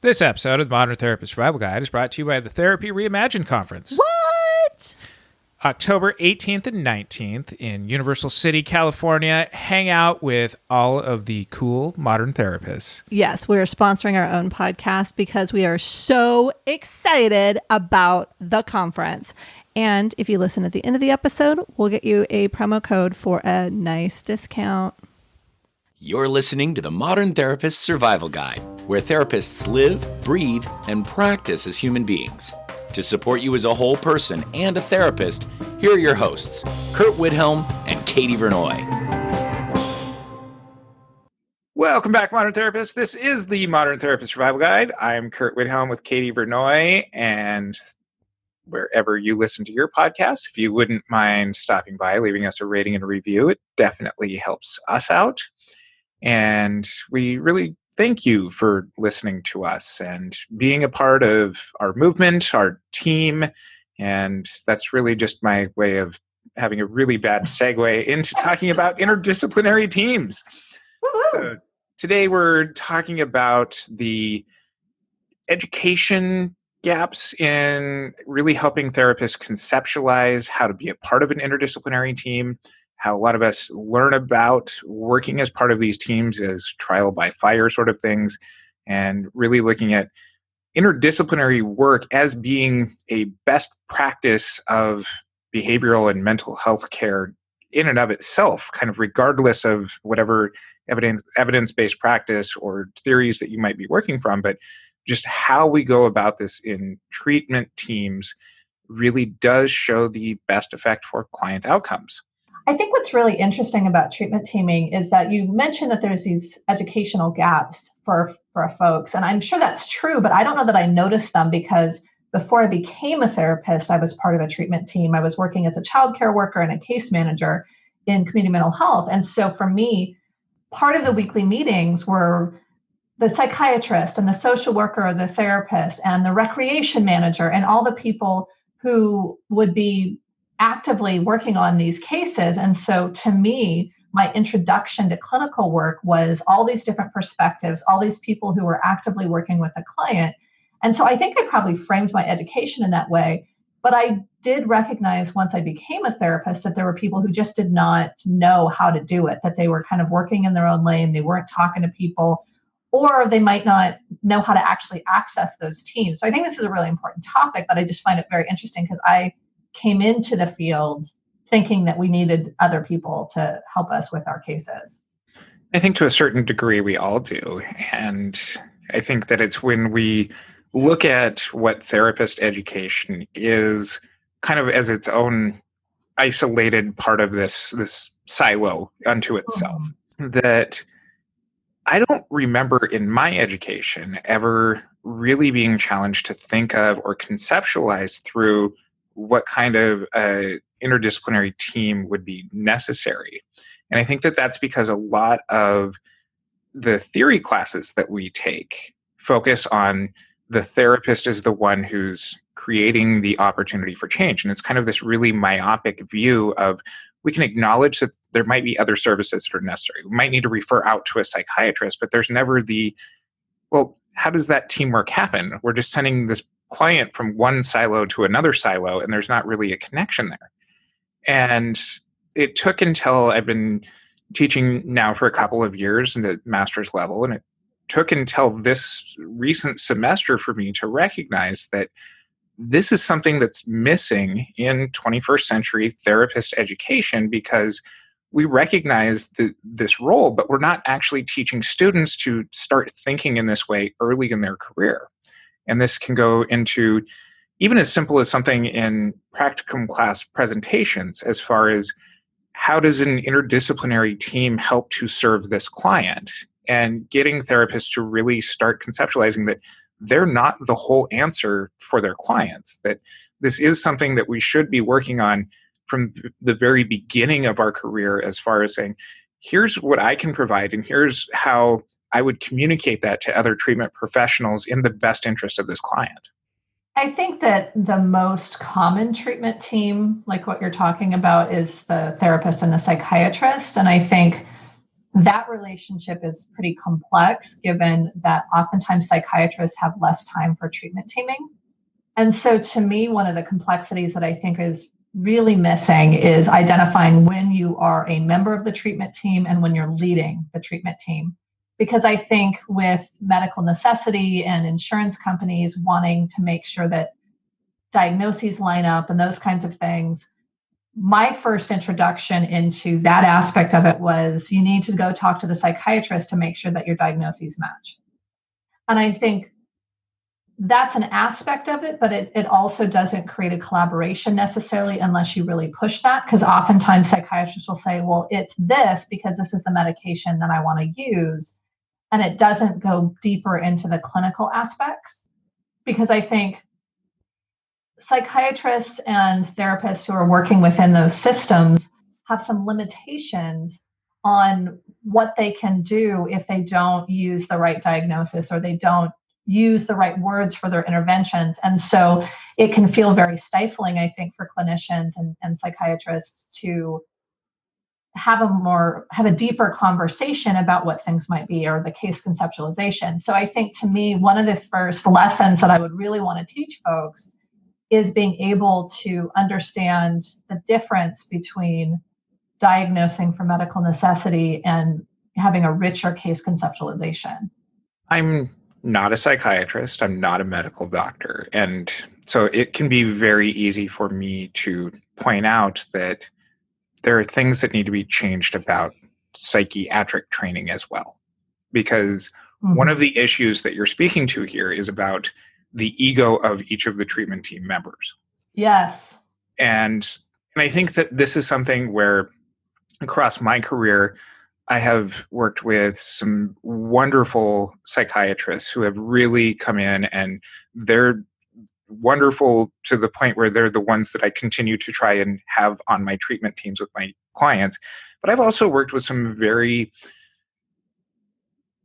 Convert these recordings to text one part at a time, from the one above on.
This episode of the Modern Therapist Survival Guide is brought to you by the Therapy Reimagine Conference. What? October 18th and 19th in Universal City, California. Hang out with all of the cool modern therapists. Yes, we're sponsoring our own podcast because we are so excited about the conference. And if you listen at the end of the episode, we'll get you a promo code for a nice discount. You're listening to the Modern Therapist Survival Guide, where therapists live, breathe, and practice as human beings. To support you as a whole person and a therapist, here are your hosts, Curt Widhalm and Katie Vernoy. Welcome back, Modern Therapists. This is the Modern Therapist Survival Guide. I'm Curt Widhalm with Katie Vernoy, and wherever you listen to your podcast, if you wouldn't mind stopping by, leaving us a rating and a review, it definitely helps us out. And we really thank you for listening to us and being a part of our movement, our team. And that's really just my way of having a really bad segue into talking about interdisciplinary teams. Today we're talking about the education gaps in really helping therapists conceptualize how to be a part of an interdisciplinary team, how a lot of us learn about working as part of these teams as trial by fire sort of things, and really looking at interdisciplinary work as being a best practice of behavioral and mental health care in and of itself, kind of regardless of whatever evidence-based practice or theories that you might be working from, but just how we go about this in treatment teams really does show the best effect for client outcomes. I think what's really interesting about treatment teaming is that you mentioned that there's these educational gaps for folks. And I'm sure that's true, but I don't know that I noticed them because before I became a therapist, I was part of a treatment team. I was working as a childcare worker and a case manager in community mental health. And so for me, part of the weekly meetings were the psychiatrist and the social worker or the therapist and the recreation manager and all the people who would be actively working on these cases. And so to me, my introduction to clinical work was all these different perspectives, all these people who were actively working with a client. And so I think I probably framed my education in that way. But I did recognize once I became a therapist that there were people who just did not know how to do it, that they were kind of working in their own lane. They weren't talking to people, or they might not know how to actually access those teams. So I think this is a really important topic, but I just find it very interesting because I came into the field thinking that we needed other people to help us with our cases. I think to a certain degree we all do. And I think that it's when we look at what therapist education is kind of as its own isolated part of this silo unto itself, that I don't remember in my education ever really being challenged to think of or conceptualize through what kind of interdisciplinary team would be necessary. And I think that that's because a lot of the theory classes that we take focus on the therapist as the one who's creating the opportunity for change. And it's kind of this really myopic view of we can acknowledge that there might be other services that are necessary. We might need to refer out to a psychiatrist, but there's never well, how does that teamwork happen? We're just sending this client from one silo to another silo, and there's not really a connection there. And it took until I've been teaching now for a couple of years in the master's level, and it took until this recent semester for me to recognize that this is something that's missing in 21st century therapist education, because we recognize this role, but we're not actually teaching students to start thinking in this way early in their career. And this can go into even as simple as something in practicum class presentations, as far as how does an interdisciplinary team help to serve this client, and getting therapists to really start conceptualizing that they're not the whole answer for their clients, that this is something that we should be working on from the very beginning of our career, as far as saying, here's what I can provide, and here's how I would communicate that to other treatment professionals in the best interest of this client. I think that the most common treatment team, like what you're talking about, is the therapist and the psychiatrist. And I think that relationship is pretty complex, given that oftentimes psychiatrists have less time for treatment teaming. And so to me, one of the complexities that I think is really missing is identifying when you are a member of the treatment team and when you're leading the treatment team. Because I think with medical necessity and insurance companies wanting to make sure that diagnoses line up and those kinds of things, my first introduction into that aspect of it was you need to go talk to the psychiatrist to make sure that your diagnoses match. And I think that's an aspect of it, but it also doesn't create a collaboration necessarily unless you really push that, because oftentimes psychiatrists will say, well, it's this because this is the medication that I want to use. And it doesn't go deeper into the clinical aspects, because I think psychiatrists and therapists who are working within those systems have some limitations on what they can do if they don't use the right diagnosis or they don't use the right words for their interventions. And so it can feel very stifling, I think, for clinicians and psychiatrists to have a deeper conversation about what things might be, or the case conceptualization. So I think, to me, one of the first lessons that I would really want to teach folks is being able to understand the difference between diagnosing for medical necessity and having a richer case conceptualization. I'm not a psychiatrist. I'm not a medical doctor. And so it can be very easy for me to point out that there are things that need to be changed about psychiatric training as well. Because one of the issues that you're speaking to here is about the ego of each of the treatment team members. Yes. And I think that this is something where across my career, I have worked with some wonderful psychiatrists who have really come in, and they're wonderful to the point where they're the ones that I continue to try and have on my treatment teams with my clients. But I've also worked with some very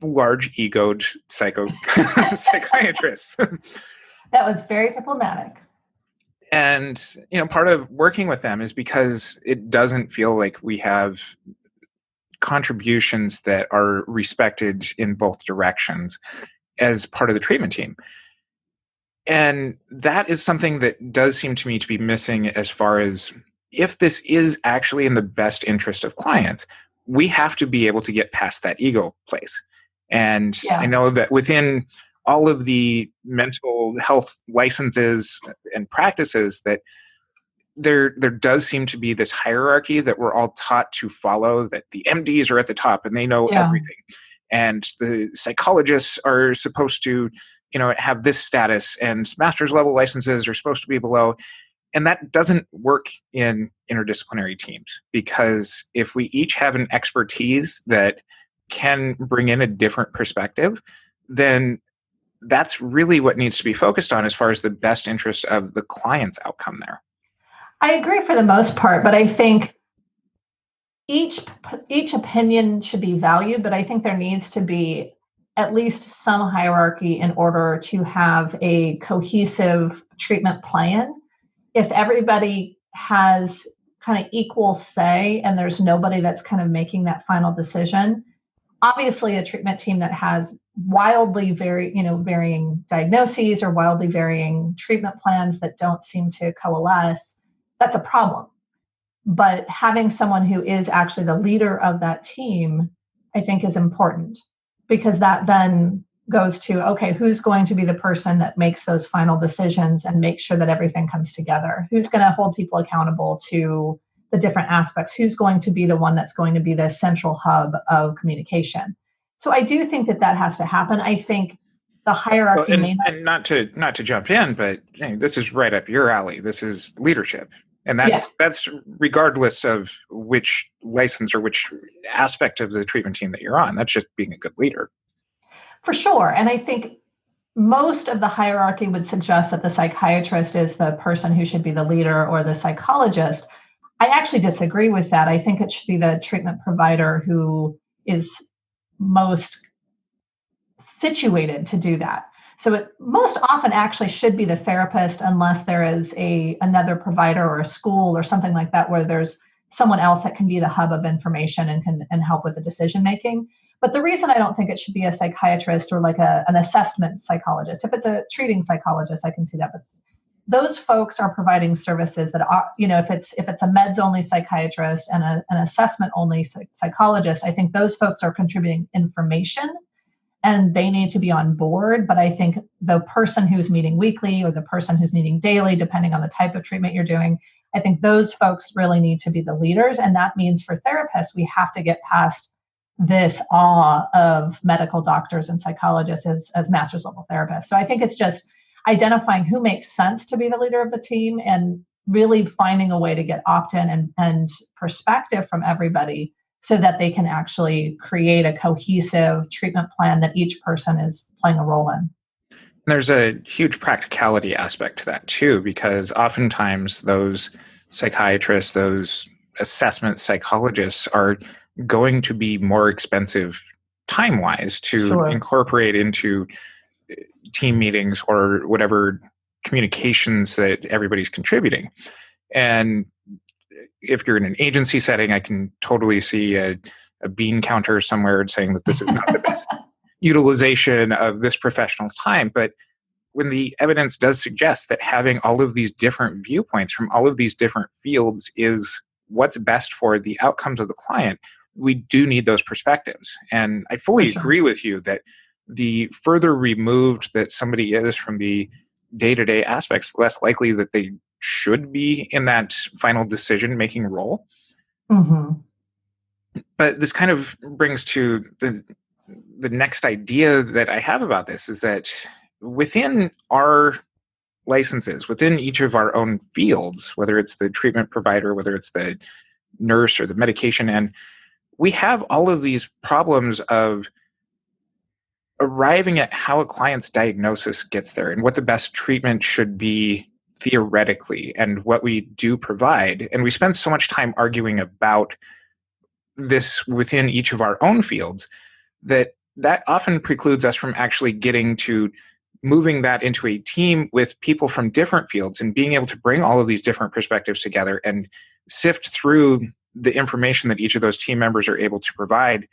large egoed psychiatrists. That was very diplomatic. And, part of working with them is because it doesn't feel like we have contributions that are respected in both directions as part of the treatment team. And that is something that does seem to me to be missing, as far as if this is actually in the best interest of clients, we have to be able to get past that ego place. And I know that within all of the mental health licenses and practices, that there does seem to be this hierarchy that we're all taught to follow, that the MDs are at the top and they know everything. And the psychologists are supposed to, have this status, and master's level licenses are supposed to be below. And that doesn't work in interdisciplinary teams, because if we each have an expertise that can bring in a different perspective, then that's really what needs to be focused on as far as the best interest of the client's outcome there. I agree for the most part, but I think each opinion should be valued, but I think there needs to be at least some hierarchy in order to have a cohesive treatment plan. If everybody has kind of equal say and there's nobody that's kind of making that final decision, obviously a treatment team that has wildly varying diagnoses or wildly varying treatment plans that don't seem to coalesce, that's a problem. But having someone who is actually the leader of that team, I think, is important, because that then goes to, okay, who's going to be the person that makes those final decisions and makes sure that everything comes together? Who's going to hold people accountable to the different aspects? Who's going to be the one that's going to be the central hub of communication? So I do think that has to happen. I think the hierarchy and not to jump in, but this is right up your alley. This is leadership. And that's regardless of which license or which aspect of the treatment team that you're on. That's just being a good leader. For sure. And I think most of the hierarchy would suggest that the psychiatrist is the person who should be the leader, or the psychologist. I actually disagree with that. I think it should be the treatment provider who is most situated to do that. So it most often actually should be the therapist, unless there is another provider or a school or something like that where there's someone else that can be the hub of information and help with the decision making. But the reason I don't think it should be a psychiatrist or like an assessment psychologist, if it's a treating psychologist, I can see that. But those folks are providing services that are, if it's a meds only psychiatrist and an assessment only psychologist, I think those folks are contributing information and they need to be on board. But I think the person who's meeting weekly or the person who's meeting daily, depending on the type of treatment you're doing, I think those folks really need to be the leaders. And that means for therapists, we have to get past this awe of medical doctors and psychologists as master's level therapists. So I think it's just identifying who makes sense to be the leader of the team and really finding a way to get opt-in and perspective from everybody so that they can actually create a cohesive treatment plan that each person is playing a role in. There's a huge practicality aspect to that too, because oftentimes those psychiatrists, those assessment psychologists are going to be more expensive time-wise to incorporate into team meetings or whatever communications that everybody's contributing. And if you're in an agency setting, I can totally see a bean counter somewhere saying that this is not the best utilization of this professional's time. But when the evidence does suggest that having all of these different viewpoints from all of these different fields is what's best for the outcomes of the client, we do need those perspectives. And I fully agree with you that the further removed that somebody is from the day-to-day aspects, less likely that they should be in that final decision-making role. Mm-hmm. But this kind of brings to the next idea that I have about this is that within our licenses, within each of our own fields, whether it's the treatment provider, whether it's the nurse or the medication end, we have all of these problems of arriving at how a client's diagnosis gets there and what the best treatment should be theoretically and what we do provide. And we spend so much time arguing about this within each of our own fields that often precludes us from actually getting to moving that into a team with people from different fields and being able to bring all of these different perspectives together and sift through the information that each of those team members are able to provide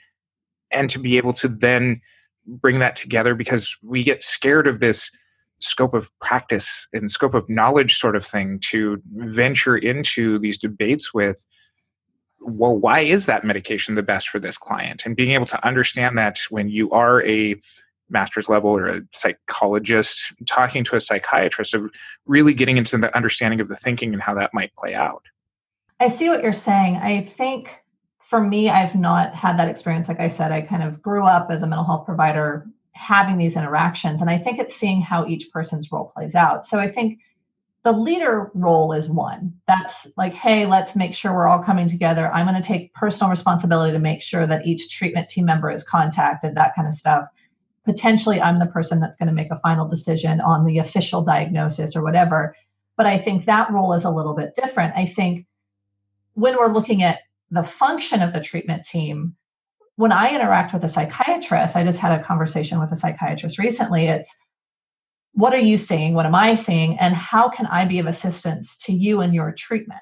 and to be able to then bring that together, because we get scared of this scope of practice and scope of knowledge sort of thing to venture into these debates with, well, why is that medication the best for this client? And being able to understand that when you are a master's level or a psychologist talking to a psychiatrist, of really getting into the understanding of the thinking and how that might play out. I see what you're saying. I think for me, I've not had that experience. Like I said, I kind of grew up as a mental health provider having these interactions. And I think it's seeing how each person's role plays out. So I think the leader role is one. That's like, hey, let's make sure we're all coming together. I'm going to take personal responsibility to make sure that each treatment team member is contacted, that kind of stuff. Potentially, I'm the person that's going to make a final decision on the official diagnosis or whatever. But I think that role is a little bit different. I think when we're looking at the function of the treatment team, when I interact with a psychiatrist, I just had a conversation with a psychiatrist recently. It's, what are you seeing? What am I seeing? And how can I be of assistance to you in your treatment?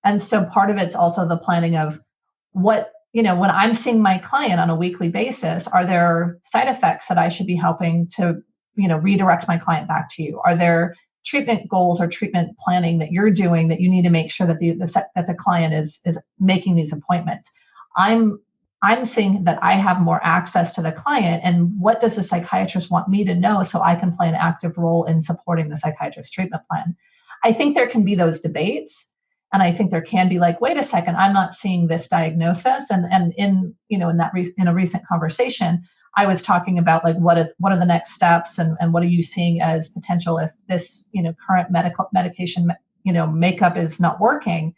And so part of it's also the planning of what, when I'm seeing my client on a weekly basis, are there side effects that I should be helping to, redirect my client back to you? Are there treatment goals or treatment planning that you're doing that you need to make sure that the client is making these appointments? I'm seeing that I have more access to the client, and what does the psychiatrist want me to know so I can play an active role in supporting the psychiatrist's treatment plan? I think there can be those debates, and I think there can be like, wait a second, I'm not seeing this diagnosis. And in a recent conversation, I was talking about like what are the next steps and what are you seeing as potential if this current medication makeup is not working.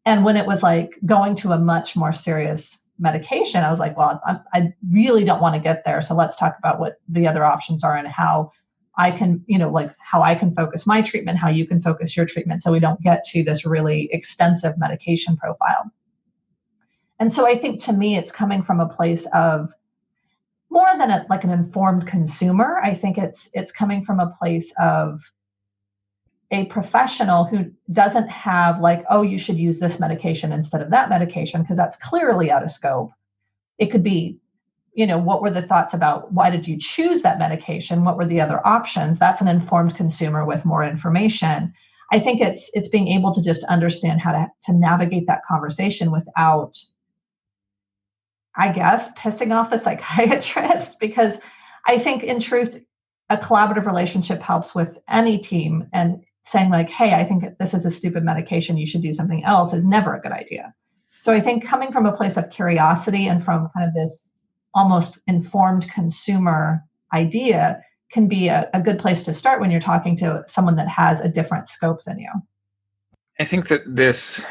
And when it was like going to a much more serious medication, I was like, well, I really don't want to get there. So let's talk about what the other options are and how I can, how I can focus my treatment, how you can focus your treatment, so we don't get to this really extensive medication profile. And so I think to me, it's coming from a place of more than an informed consumer. I think it's coming from a place of a professional who doesn't have like, oh, you should use this medication instead of that medication, because that's clearly out of scope. It could be, what were the thoughts about why did you choose that medication? What were the other options? That's an informed consumer with more information. I think it's being able to just understand how to navigate that conversation without, I guess, pissing off the psychiatrist, because I think in truth, a collaborative relationship helps with any team, and saying like, hey, I think this is a stupid medication, you should do something else, is never a good idea. So I think coming from a place of curiosity and from kind of this almost informed consumer idea can be a good place to start when you're talking to someone that has a different scope than you. I think that this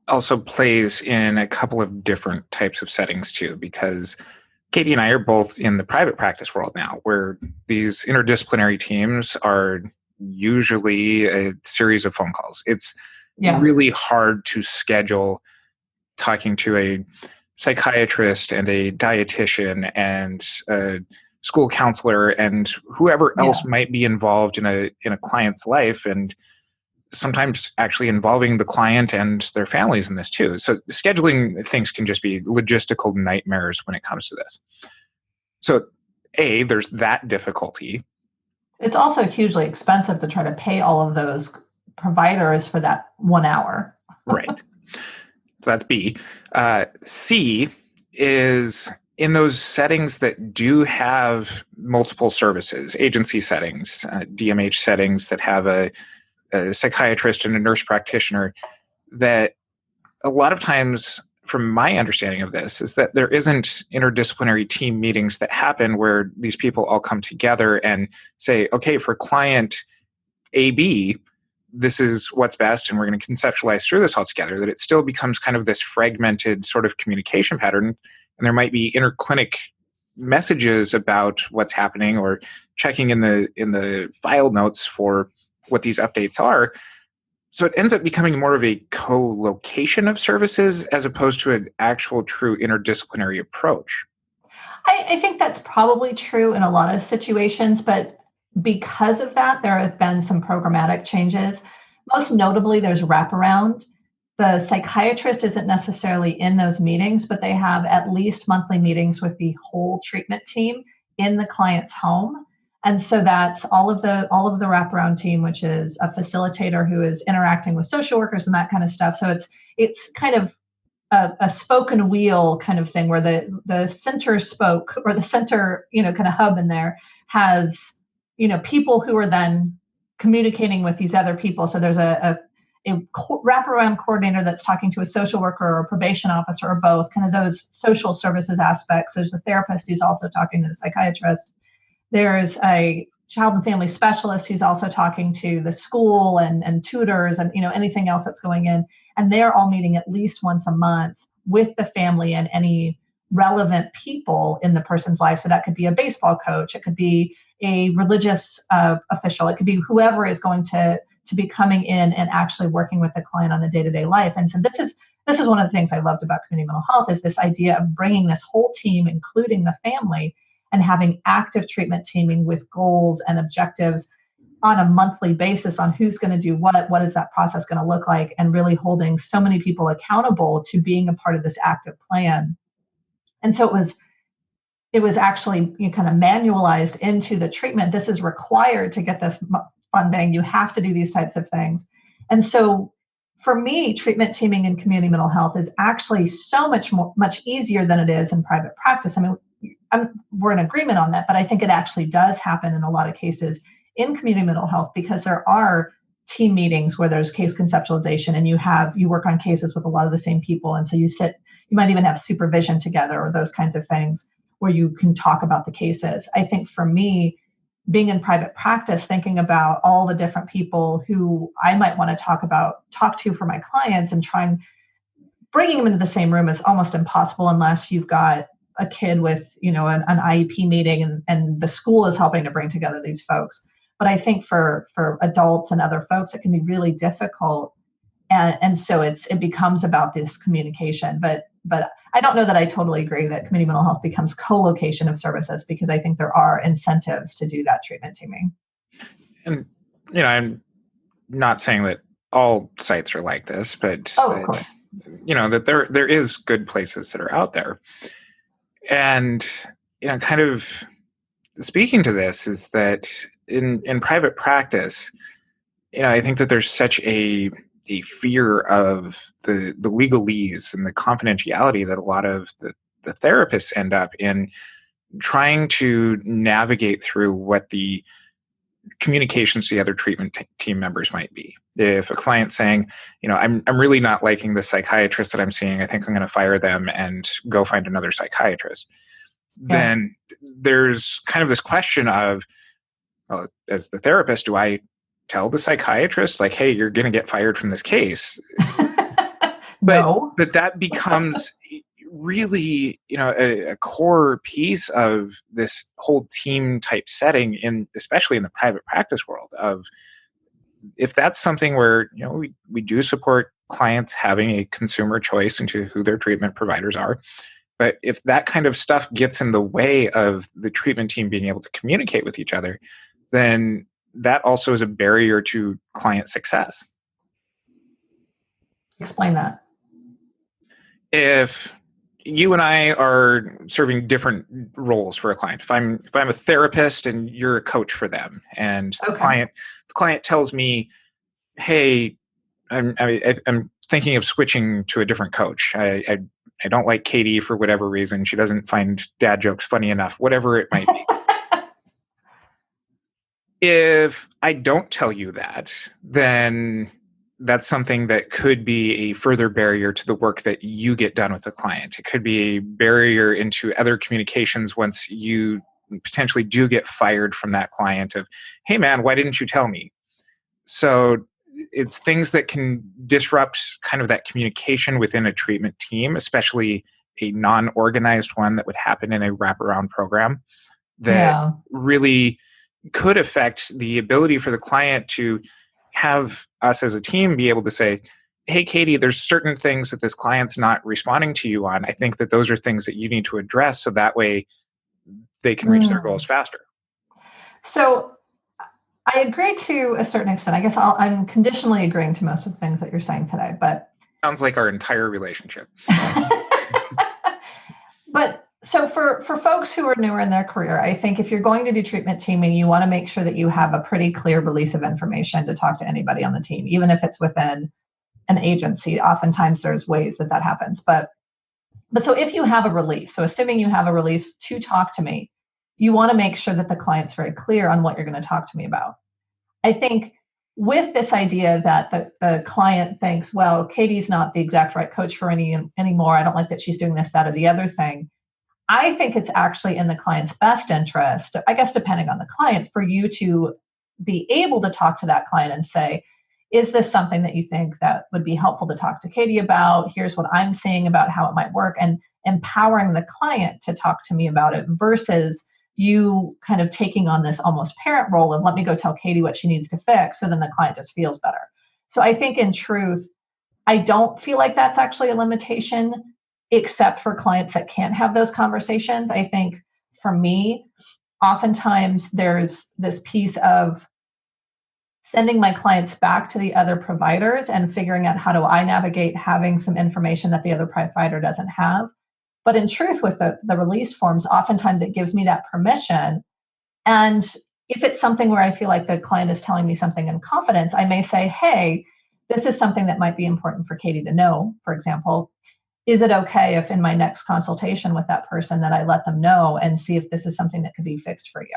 also plays in a couple of different types of settings too, because Katie and I are both in the private practice world now, where these interdisciplinary teams are usually a series of phone calls. It's really hard to schedule talking to a psychiatrist and a dietitian and a school counselor and whoever else might be involved in a client's life, and sometimes actually involving the client and their families in this too. So scheduling things can just be logistical nightmares when it comes to this. So there's that difficulty. It's also hugely expensive to try to pay all of those providers for that 1 hour. Right. So that's B. C is in those settings that do have multiple services, agency settings, DMH settings that have a psychiatrist and a nurse practitioner, that a lot of times, from my understanding of this, is that there isn't interdisciplinary team meetings that happen where these people all come together and say, okay, for client AB, this is what's best, and we're going to conceptualize through this all together. That it still becomes kind of this fragmented sort of communication pattern, and there might be interclinic messages about what's happening, or checking in the file notes for what these updates are. So it ends up becoming more of a co-location of services as opposed to an actual true interdisciplinary approach. I think that's probably true in a lot of situations, but because of that, there have been some programmatic changes. Most notably, there's Wraparound. The psychiatrist isn't necessarily in those meetings, but they have at least monthly meetings with the whole treatment team in the client's home. And so that's all of the Wraparound team, which is a facilitator who is interacting with social workers and that kind of stuff. So it's kind of a spoken wheel kind of thing, where the center spoke, or the center, kind of hub in there has, people who are then communicating with these other people. So there's a wraparound coordinator that's talking to a social worker or a probation officer, or both, kind of those social services aspects. There's a therapist who's also talking to the psychiatrist. There's a child and family specialist who's also talking to the school and tutors and anything else that's going in. And they're all meeting at least once a month with the family and any relevant people in the person's life. So that could be a baseball coach, it could be a religious official, it could be whoever is going to be coming in and actually working with the client on the day-to-day life. And so this is one of the things I loved about community mental health, is this idea of bringing this whole team, including the family, and having active treatment teaming with goals and objectives on a monthly basis on who's going to do what is that process going to look like, and really holding so many people accountable to being a part of this active plan. And so it was actually kind of manualized into the treatment. This is required to get this funding. You have to do these types of things. And so for me, treatment teaming in community mental health is actually so much easier than it is in private practice. I mean, we're in agreement on that, but I think it actually does happen in a lot of cases in community mental health, because there are team meetings where there's case conceptualization, and you work on cases with a lot of the same people. And so you might even have supervision together, or those kinds of things where you can talk about the cases. I think for me, being in private practice, thinking about all the different people who I might want to talk to for my clients, and bringing them into the same room is almost impossible unless you've got a kid with, an IEP meeting and the school is helping to bring together these folks. But I think for adults and other folks, it can be really difficult. And so it becomes about this communication. But I don't know that I totally agree that community mental health becomes co-location of services, because I think there are incentives to do that treatment teaming. And, I'm not saying that all sites are like this, but of course. That there is good places that are out there. And, kind of speaking to this is that in private practice, I think that there's such a fear of the legalese and the confidentiality that a lot of the therapists end up in trying to navigate through what the communications to the other treatment team members might be. If a client's saying, I'm really not liking the psychiatrist that I'm seeing, I think I'm going to fire them and go find another psychiatrist. Yeah. Then there's kind of this question of, well, as the therapist, do I tell the psychiatrist, like, hey, you're going to get fired from this case? No. But that becomes really, a core piece of this whole team type setting, especially in the private practice world. Of if that's something where we do support clients having a consumer choice into who their treatment providers are, but if that kind of stuff gets in the way of the treatment team being able to communicate with each other, then that also is a barrier to client success. Explain that. If you and I are serving different roles for a client, if I'm a therapist and you're a coach for them, and the client tells me, "Hey, I'm thinking of switching to a different coach. I don't like Katie for whatever reason. She doesn't find dad jokes funny enough, whatever it might be." If I don't tell you that, then that's something that could be a further barrier to the work that you get done with the client. It could be a barrier into other communications once you potentially do get fired from that client of, hey man, why didn't you tell me? So it's things that can disrupt kind of that communication within a treatment team, especially a non-organized one that would happen in a wraparound program that really could affect the ability for the client to have us as a team be able to say, hey, Katie, there's certain things that this client's not responding to you on. I think that those are things that you need to address so that way they can reach their goals faster. So I agree to a certain extent. I guess I'm conditionally agreeing to most of the things that you're saying today, but sounds like our entire relationship. But so for folks who are newer in their career, I think if you're going to do treatment teaming, you want to make sure that you have a pretty clear release of information to talk to anybody on the team, even if it's within an agency. Oftentimes there's ways that happens. But so if you have a release, so assuming you have a release to talk to me, you want to make sure that the client's very clear on what you're going to talk to me about. I think with this idea that the client thinks, well, Katie's not the exact right coach for anymore. I don't like that she's doing this, that, or the other thing. I think it's actually in the client's best interest, I guess, depending on the client, for you to be able to talk to that client and say, is this something that you think that would be helpful to talk to Katie about? Here's what I'm seeing about how it might work, and empowering the client to talk to me about it versus you kind of taking on this almost parent role of, let me go tell Katie what she needs to fix, so then the client just feels better. So I think in truth, I don't feel like that's actually a limitation, except for clients that can't have those conversations. I think for me, oftentimes there's this piece of sending my clients back to the other providers and figuring out how do I navigate having some information that the other provider doesn't have. But in truth, with the release forms, oftentimes it gives me that permission. And if it's something where I feel like the client is telling me something in confidence, I may say, hey, this is something that might be important for Katie to know, for example. Is it okay if in my next consultation with that person that I let them know and see if this is something that could be fixed for you?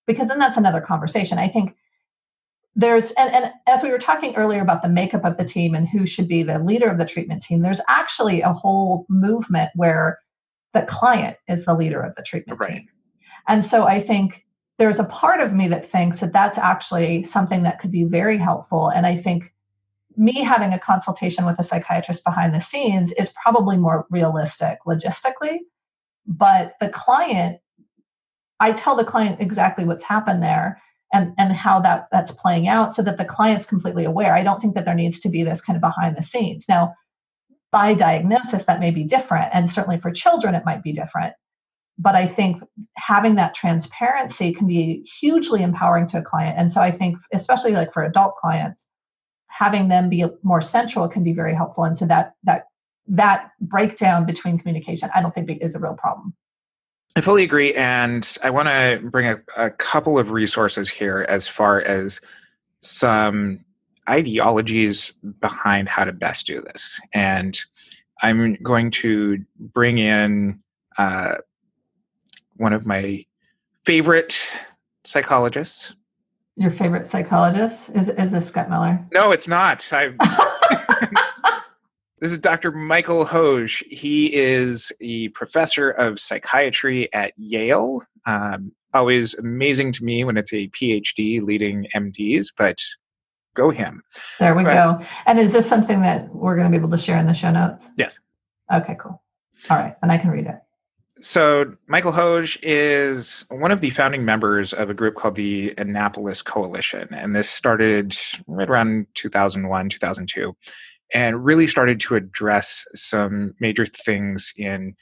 Because then that's another conversation. I think there's, and as we were talking earlier about the makeup of the team and who should be the leader of the treatment team, there's actually a whole movement where the client is the leader of the treatment team. And so I think there's a part of me that thinks that that's actually something that could be very helpful. And I think me having a consultation with a psychiatrist behind the scenes is probably more realistic logistically, but the client, I tell the client exactly what's happened there and how that's playing out so that the client's completely aware. I don't think that there needs to be this kind of behind the scenes. Now, by diagnosis, that may be different. And certainly for children, it might be different. But I think having that transparency can be hugely empowering to a client. And so I think, especially like for adult clients, having them be more central can be very helpful. And so that breakdown between communication, I don't think is a real problem. I fully agree. And I want to bring a couple of resources here as far as some ideologies behind how to best do this. And I'm going to bring in one of my favorite psychologists. Your favorite psychologist? Is this Scott Miller? No, it's not. This is Dr. Michael Hoge. He is a professor of psychiatry at Yale. Always amazing to me when it's a PhD leading MDs, but go him. There we go. And is this something that we're going to be able to share in the show notes? Yes. Okay, cool. All right. And I can read it. So Michael Hoge is one of the founding members of a group called the Annapolis Coalition. And this started right around 2001, 2002, and really started to address some major things in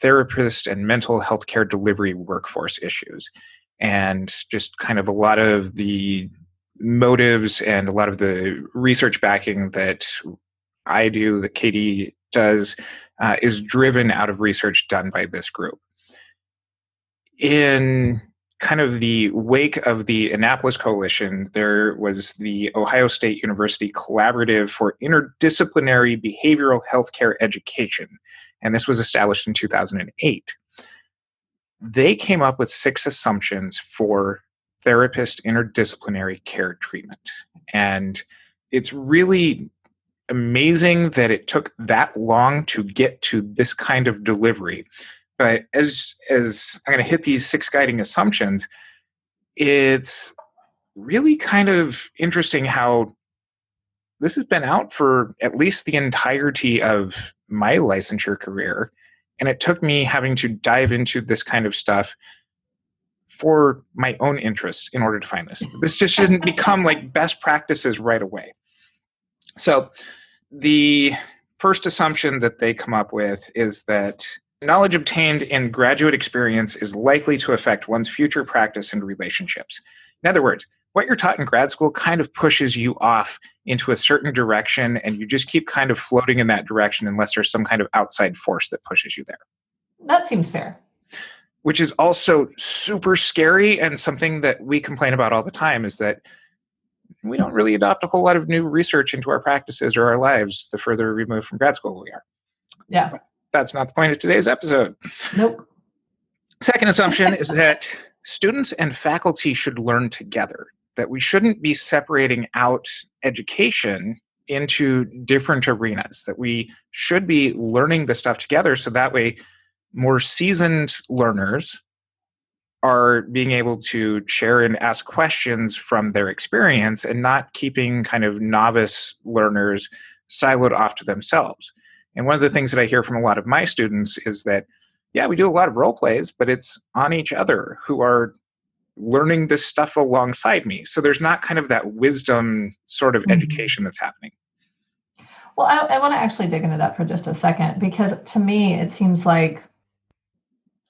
therapist and mental health care delivery workforce issues. And just kind of a lot of the motives and a lot of the research backing that I do, that Katie does, is driven out of research done by this group. In kind of the wake of the Annapolis Coalition, there was the Ohio State University Collaborative for Interdisciplinary Behavioral Healthcare Education, and this was established in 2008. They came up with 6 assumptions for therapist interdisciplinary care treatment, and it's really amazing that it took that long to get to this kind of delivery. But as I'm going to hit these 6 guiding assumptions, it's really kind of interesting how this has been out for at least the entirety of my licensure career. And it took me having to dive into this kind of stuff for my own interests in order to find this. This just shouldn't become like best practices right away. So the first assumption that they come up with is that knowledge obtained in graduate experience is likely to affect one's future practice and relationships. In other words, what you're taught in grad school kind of pushes you off into a certain direction, and you just keep kind of floating in that direction unless there's some kind of outside force that pushes you there. That seems fair. Which is also super scary, and something that we complain about all the time is that we don't really adopt a whole lot of new research into our practices or our lives the further removed from grad school we are. Yeah. That's not the point of today's episode. Nope. Second assumption is that students and faculty should learn together, that we shouldn't be separating out education into different arenas, that we should be learning the stuff together so that way more seasoned learners are being able to share and ask questions from their experience and not keeping kind of novice learners siloed off to themselves. And one of the things that I hear from a lot of my students is that, yeah, we do a lot of role plays, but it's on each other who are learning this stuff alongside me. So there's not kind of that wisdom sort of education that's happening. Well, I want to actually dig into that for just a second, because to me, it seems like,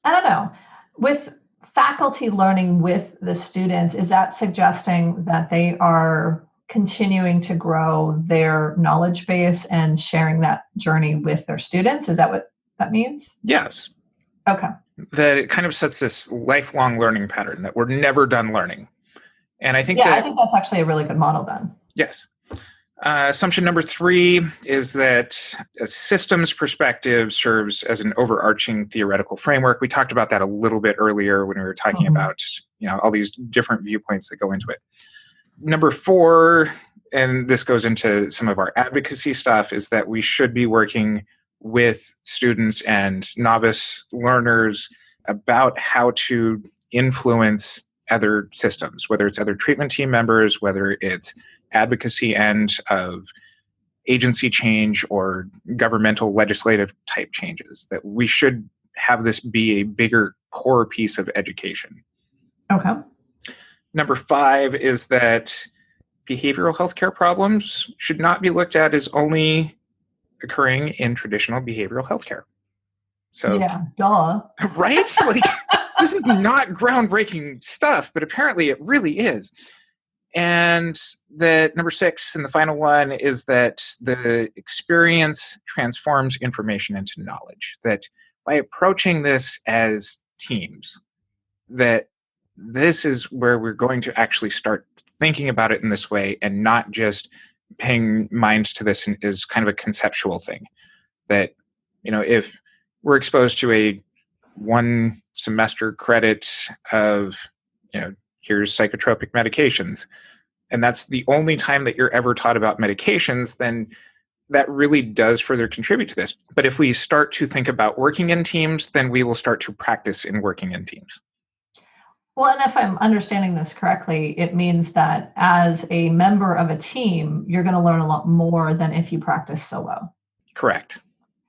I don't know, with faculty learning with the students, is that suggesting that they are continuing to grow their knowledge base and sharing that journey with their students? Is that what that means? Yes. Okay. That it kind of sets this lifelong learning pattern that we're never done learning. And I think I think that's actually a really good model then. Yes. Assumption number 3 is that a systems perspective serves as an overarching theoretical framework. We talked about that a little bit earlier when we were talking about, all these different viewpoints that go into it. Number 4, and this goes into some of our advocacy stuff, is that we should be working with students and novice learners about how to influence other systems, whether it's other treatment team members, whether it's advocacy end of agency change or governmental legislative type changes, that we should have this be a bigger core piece of education. Okay. Number 5 is that behavioral healthcare problems should not be looked at as only occurring in traditional behavioral healthcare. So, yeah, duh. Right? Like, this is not groundbreaking stuff, but apparently it really is. And the number 6 and the final one is that the experience transforms information into knowledge. That by approaching this as teams, that this is where we're going to actually start thinking about it in this way and not just paying minds to this as kind of a conceptual thing. That, if we're exposed to a 1 semester credit of, here's psychotropic medications, and that's the only time that you're ever taught about medications, then that really does further contribute to this. But if we start to think about working in teams, then we will start to practice in working in teams. Well, and if I'm understanding this correctly, it means that as a member of a team, you're going to learn a lot more than if you practice solo. Correct.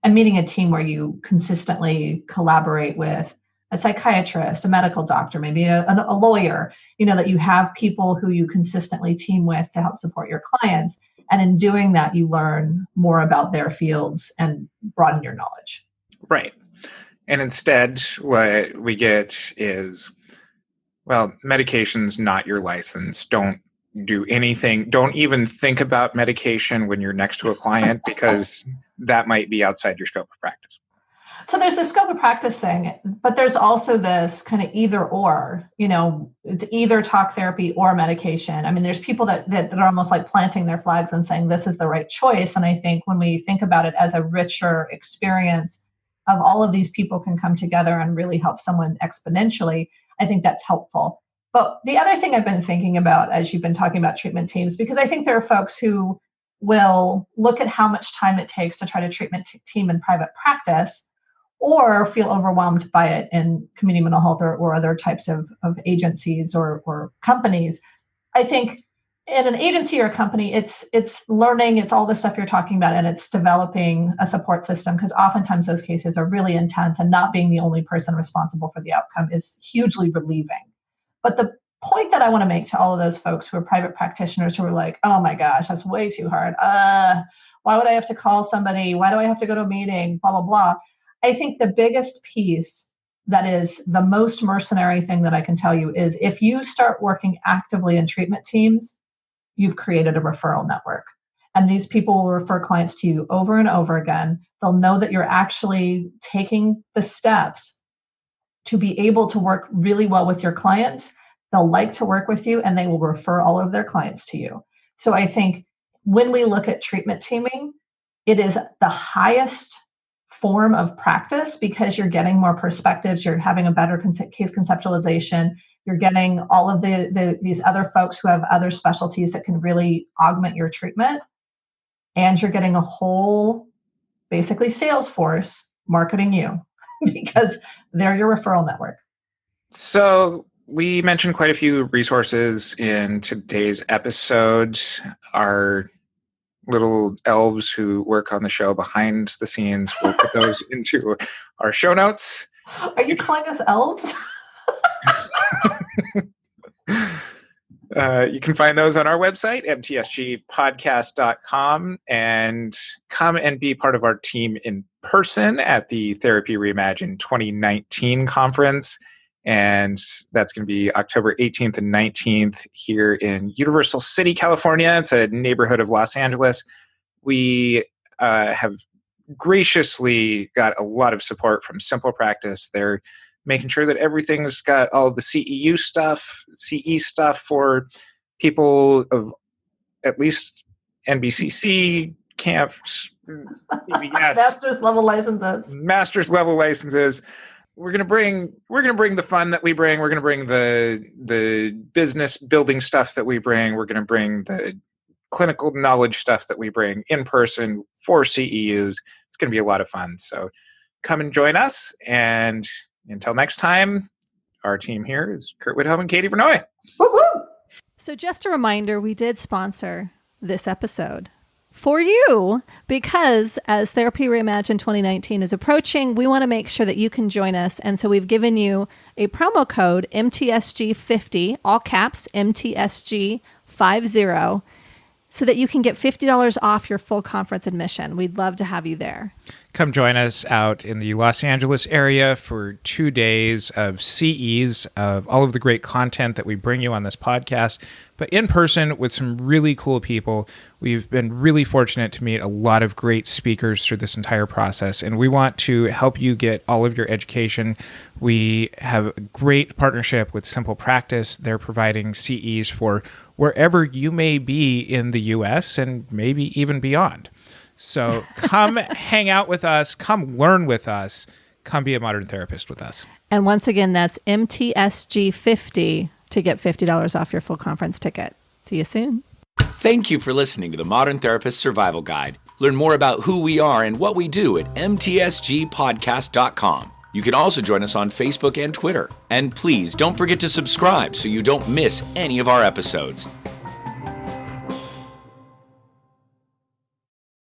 And meeting a team where you consistently collaborate with a psychiatrist, a medical doctor, maybe a lawyer, that you have people who you consistently team with to help support your clients. And in doing that, you learn more about their fields and broaden your knowledge. Right. And instead, what we get is, well, medication's not your license. Don't do anything. Don't even think about medication when you're next to a client because that might be outside your scope of practice. So there's the scope of practice thing, but there's also this kind of either or, it's either talk therapy or medication. I mean, there's people that are almost like planting their flags and saying this is the right choice. And I think when we think about it as a richer experience of all of these people can come together and really help someone exponentially, I think that's helpful. But the other thing I've been thinking about as you've been talking about treatment teams, because I think there are folks who will look at how much time it takes to try to treatment team in private practice, or feel overwhelmed by it in community mental health or other types of agencies or companies. I think in an agency or a company, it's learning, it's all the stuff you're talking about, and it's developing a support system, because oftentimes those cases are really intense, and not being the only person responsible for the outcome is hugely relieving. But the point that I want to make to all of those folks who are private practitioners who are like, oh my gosh, that's way too hard. Why would I have to call somebody? Why do I have to go to a meeting? Blah, blah, blah. I think the biggest piece that is the most mercenary thing that I can tell you is if you start working actively in treatment teams, you've created a referral network. And these people will refer clients to you over and over again. They'll know that you're actually taking the steps to be able to work really well with your clients. They'll like to work with you, and they will refer all of their clients to you. So I think when we look at treatment teaming, it is the highest form of practice because you're getting more perspectives, you're having a better case conceptualization, you're getting all of these other folks who have other specialties that can really augment your treatment, and you're getting a whole, basically, sales force marketing you because they're your referral network. So we mentioned quite a few resources in today's episode. Our little elves who work on the show behind the scenes will put those into our show notes. Are you calling us elves? You can find those on our website, mtsgpodcast.com, and come and be part of our team in person at the Therapy Reimagine 2019 conference. And that's going to be October 18th and 19th here in Universal City, California. It's a neighborhood of Los Angeles. We have graciously got a lot of support from Simple Practice. They're making sure that everything's got all the CEU stuff, CE stuff for people of at least NBCC camps. Yes. Master's level licenses. Master's level licenses. We're gonna bring the fun that we bring. We're gonna bring the business building stuff that we bring. We're gonna bring the clinical knowledge stuff that we bring in person for CEUs. It's gonna be a lot of fun. So come and join us. And until next time, our team here is Curt Widhalm and Katie Vernoy. Woo-hoo! So just a reminder, we did sponsor this episode for you because as Therapy Reimagine 2019 is approaching, we want to make sure that you can join us. And so we've given you a promo code MTSG50, all caps, MTSG50. so that you can get $50 off your full conference admission. We'd love to have you there. Come join us out in the Los Angeles area for 2 days of CEs of all of the great content that we bring you on this podcast, but in person with some really cool people. We've been really fortunate to meet a lot of great speakers through this entire process, and we want to help you get all of your education. We have a great partnership with Simple Practice. They're providing CEs for wherever you may be in the US and maybe even beyond. So come hang out with us, come learn with us, come be a modern therapist with us. And once again, that's MTSG50 to get $50 off your full conference ticket. See you soon. Thank you for listening to the Modern Therapist Survival Guide. Learn more about who we are and what we do at mtsgpodcast.com. You can also join us on Facebook and Twitter. And please don't forget to subscribe so you don't miss any of our episodes.